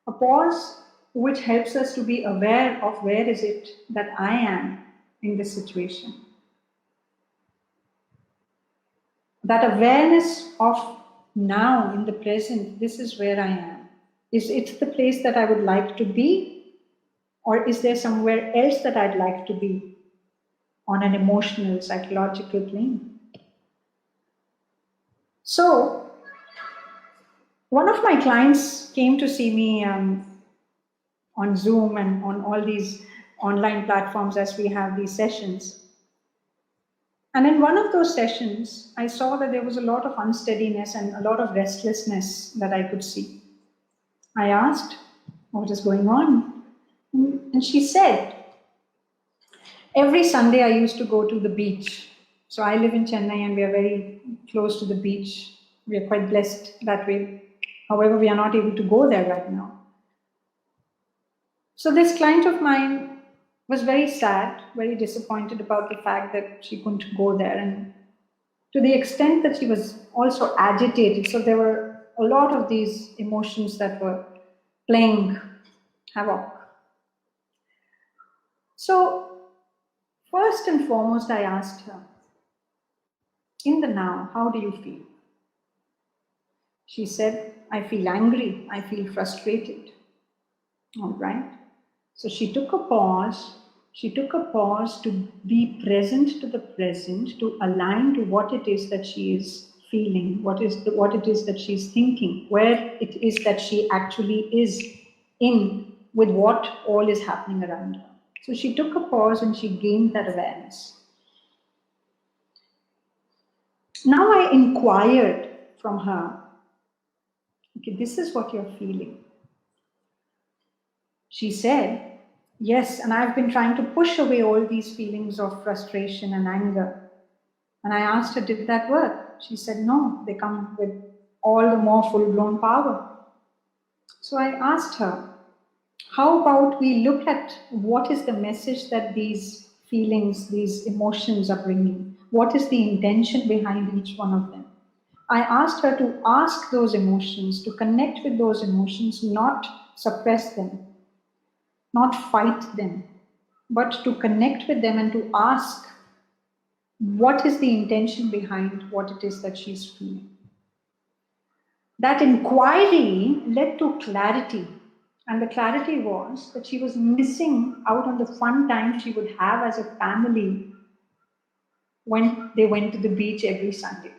A pause which helps us to be aware of where is it that I am in this situation. That awareness of now, in the present, this is where I am. Is it the place that I would like to be? Or is there somewhere else that I'd like to be on an emotional, psychological plane? So, one of my clients came to see me on Zoom and on all these online platforms as we have these sessions. And in one of those sessions, I saw that there was a lot of unsteadiness and a lot of restlessness that I could see. I asked, what is going on? And she said, every Sunday I used to go to the beach. So I live in Chennai and we are very close to the beach. We are quite blessed that way. However, we are not able to go there right now. So this client of mine was very sad, very disappointed about the fact that she couldn't go there, and to the extent that she was also agitated. So there were a lot of these emotions that were playing havoc. So first and foremost, I asked her, in the now, how do you feel? She said, I feel angry, I feel frustrated. All right. So she took a pause. She took a pause to be present to the present, to align to what it is that she is feeling, what it is that she's thinking, where it is that she actually is in with what all is happening around her. So she took a pause and she gained that awareness. Now I inquired from her, okay, this is what you're feeling. She said, yes, and I've been trying to push away all these feelings of frustration and anger. And I asked her, did that work? She said, no, they come with all the more full-blown power. So I asked her, how about we look at what is the message that these feelings, these emotions are bringing? What is the intention behind each one of them? I asked her to ask those emotions, to connect with those emotions, not suppress them, not fight them, but to connect with them and to ask what is the intention behind what it is that she's feeling. That inquiry led to clarity, and the clarity was that she was missing out on the fun time she would have as a family when they went to the beach every Sunday.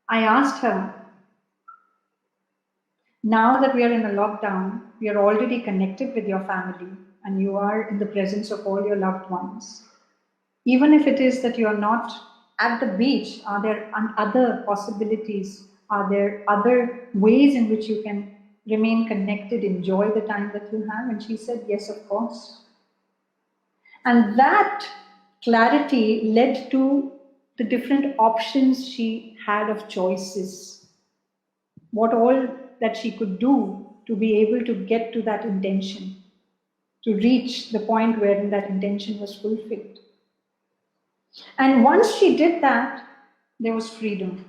I asked her, now that we are in a lockdown, we are already connected with your family and you are in the presence of all your loved ones. Even if it is that you are not at the beach, are there other possibilities? Are there other ways in which you can remain connected, enjoy the time that you have? And she said, yes, of course. And that clarity led to the different options she had of choices. What all that she could do to be able to get to that intention, to reach the point wherein that intention was fulfilled. And once she did that, there was freedom.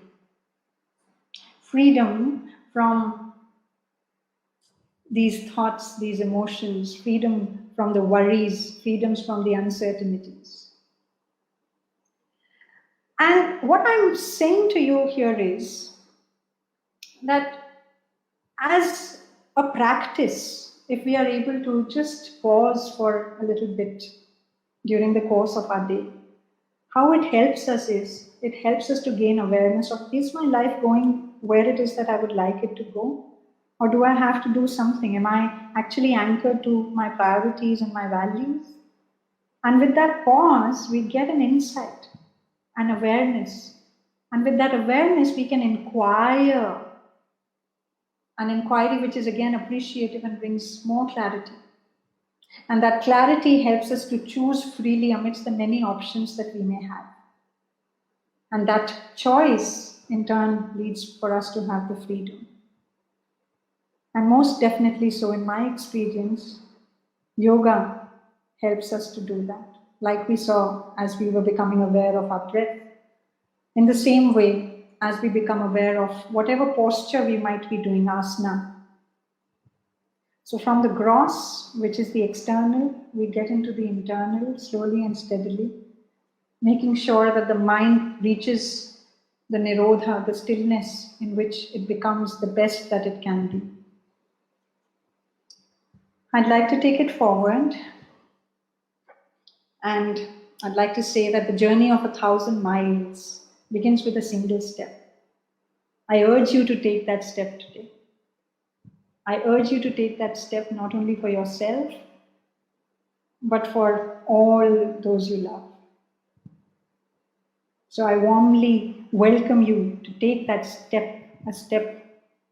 Freedom from these thoughts, these emotions, freedom from the worries, freedoms from the uncertainties. And what I'm saying to you here is that as a practice, if we are able to just pause for a little bit during the course of our day, how it helps us is, it helps us to gain awareness of, is my life going where it is that I would like it to go? Or do I have to do something? Am I actually anchored to my priorities and my values? And with that pause, we get an insight, an awareness. And with that awareness, we can inquire, an inquiry which is again appreciative and brings more clarity. And that clarity helps us to choose freely amidst the many options that we may have. And that choice, in turn, leads for us to have the freedom. And most definitely so, in my experience, yoga helps us to do that. Like we saw as we were becoming aware of our breath. In the same way, as we become aware of whatever posture we might be doing, asana. So from the gross, which is the external, we get into the internal slowly and steadily, making sure that the mind reaches the nirodha, the stillness in which it becomes the best that it can be. I'd like to take it forward, and I'd like to say that the journey of 1,000 miles begins with a single step. I urge you to take that step today. I urge you to take that step not only for yourself, but for all those you love. So I warmly welcome you to take that step, a step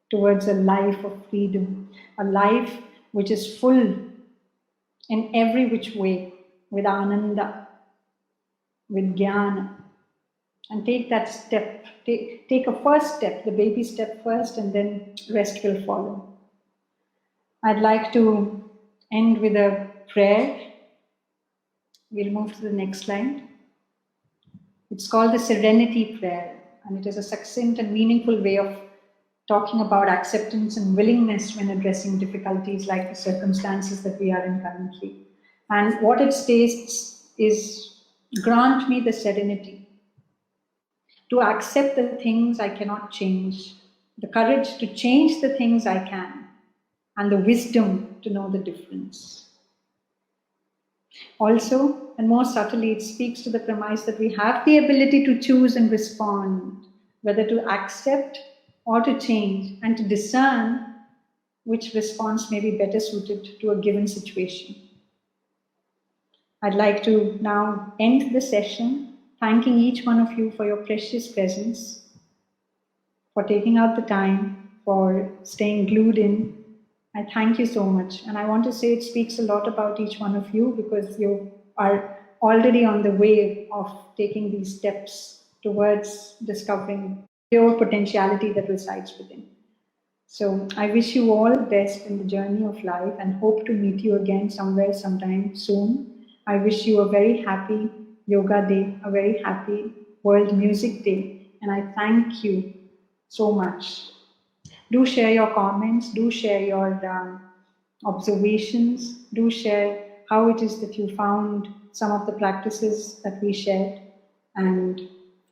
towards a life of freedom, a life which is full in every which way, with ananda, with jnana. And take that step, take a first step, the baby step first, and then rest will follow. I'd like to end with a prayer. We'll move to the next slide. It's called the Serenity Prayer, and it is a succinct and meaningful way of talking about acceptance and willingness when addressing difficulties like the circumstances that we are in currently. And what it states is, grant me the serenity to accept the things I cannot change, the courage to change the things I can, and the wisdom to know the difference. Also, and more subtly, it speaks to the premise that we have the ability to choose and respond, whether to accept or to change, and to discern which response may be better suited to a given situation. I'd like to now end the session, thanking each one of you for your precious presence, for taking out the time, for staying glued in. I thank you so much. And I want to say it speaks a lot about each one of you, because you are already on the way of taking these steps towards discovering your potentiality that resides within. So I wish you all the best in the journey of life, and hope to meet you again somewhere, sometime soon. I wish you a very happy Yoga Day, a very happy World Music Day, and I thank you so much. Do share your comments, do share your observations, do share how it is that you found some of the practices that we shared, and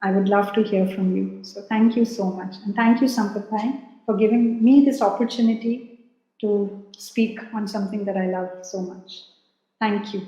I would love to hear from you. So thank you so much, and thank you, Sampathai, for giving me this opportunity to speak on something that I love so much. Thank you.